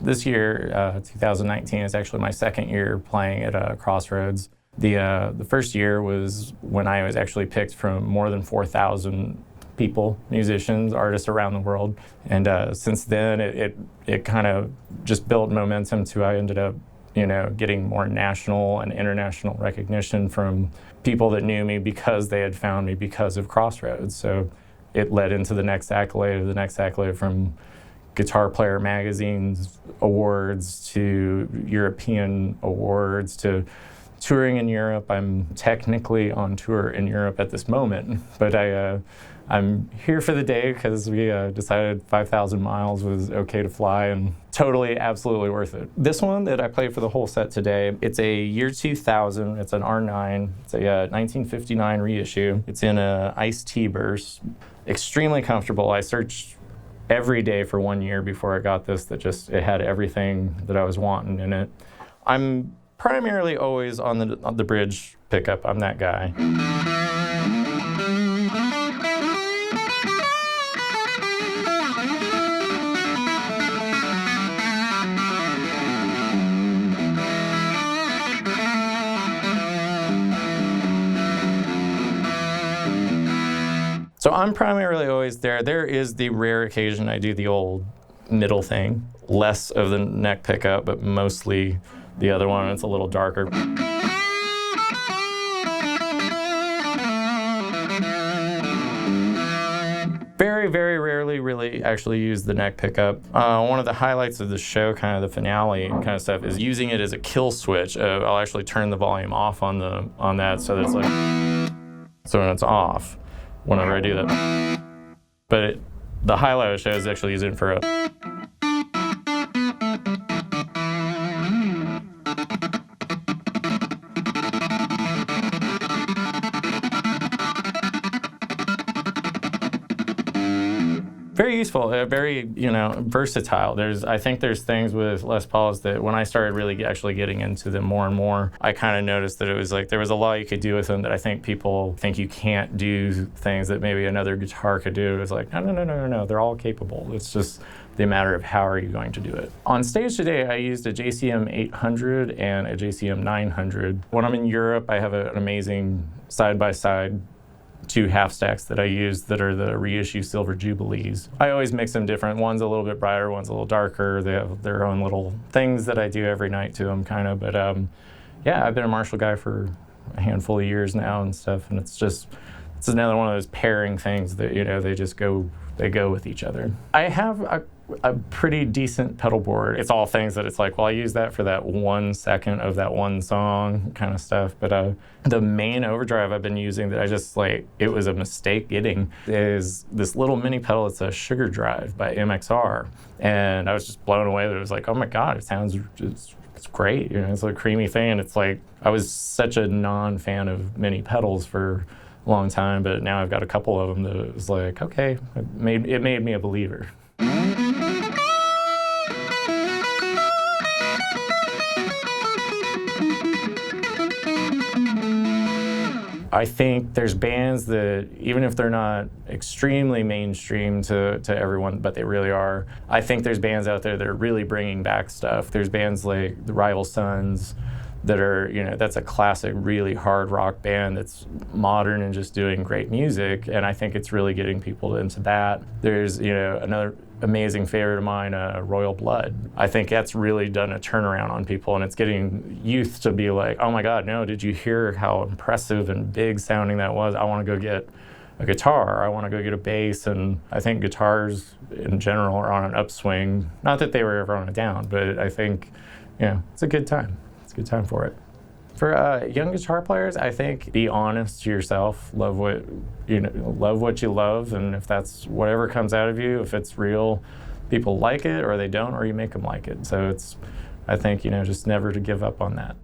This year, 2019, is actually my second year playing at Crossroads. The first year was when I was actually picked from more than 4,000 people, musicians, artists around the world. And since then, it kind of just built momentum to I ended up, getting more national and international recognition from people that knew me because they had found me because of Crossroads. So it led into the next accolade from Guitar Player Magazine's awards to European awards to touring in Europe. I'm technically on tour in Europe at this moment, but I'm here for the day because we decided 5,000 miles was okay to fly, and totally, absolutely worth it. This one that I played for the whole set today, it's a year 2000. It's an R9. It's a 1959 reissue. It's in a iced tea burst. Extremely comfortable. I searched every day for 1 year before I got this it had everything that I was wanting in it. I'm primarily always on the bridge pickup. I'm that guy. So I'm primarily always there. There is the rare occasion I do the old middle thing, less of the neck pickup, but mostly the other one. It's a little darker. Very, very rarely really actually use the neck pickup. One of the highlights of the show, kind of the finale kind of stuff, is using it as a kill switch. I'll actually turn the volume off on that so that it's like, so when it's off, whenever I do that. But the highlight of the show is actually using it for a. Very useful, very, versatile. I think there's things with Les Pauls that when I started really actually getting into them more and more, I kind of noticed that it was like there was a lot you could do with them that I think people think you can't do things that maybe another guitar could do. It was like, no, they're all capable. It's just the matter of how are you going to do it. On stage today, I used a JCM 800 and a JCM 900. When I'm in Europe, I have an amazing side-by-side 2 half stacks that I use that are the reissue Silver Jubilees. I always mix them different. One's a little bit brighter, one's a little darker. They have their own little things that I do every night to them, kind of. But I've been a Marshall guy for a handful of years now and stuff, and it's another one of those pairing things that they go with each other. I have a pretty decent pedal board. It's all things that it's like, well, I use that for that 1 second of that one song kind of stuff. But the main overdrive I've been using that I just it was a mistake getting is this little mini pedal. It's a Sugar Drive by MXR. And I was just blown away that it was like, oh my God, it sounds it's great. It's a creamy thing. And it's like, I was such a non-fan of mini pedals for a long time, but now I've got a couple of them that it was like, okay, it made me a believer. I think there's bands that, even if they're not extremely mainstream to everyone, but they really are, I think there's bands out there that are really bringing back stuff. There's bands like the Rival Sons that are, that's a classic, really hard rock band that's modern and just doing great music, and I think it's really getting people into that. There's, another amazing favorite of mine, Royal Blood. I think that's really done a turnaround on people, and it's getting youth to be like, oh my God, no, did you hear how impressive and big sounding that was? I want to go get a guitar. I want to go get a bass, and I think guitars in general are on an upswing. Not that they were ever on a down, but I think, it's a good time. It's a good time for it. For young guitar players, I think be honest to yourself. Love what you love, and if that's whatever comes out of you, if it's real, people like it or they don't, or you make them like it. So I think just never to give up on that.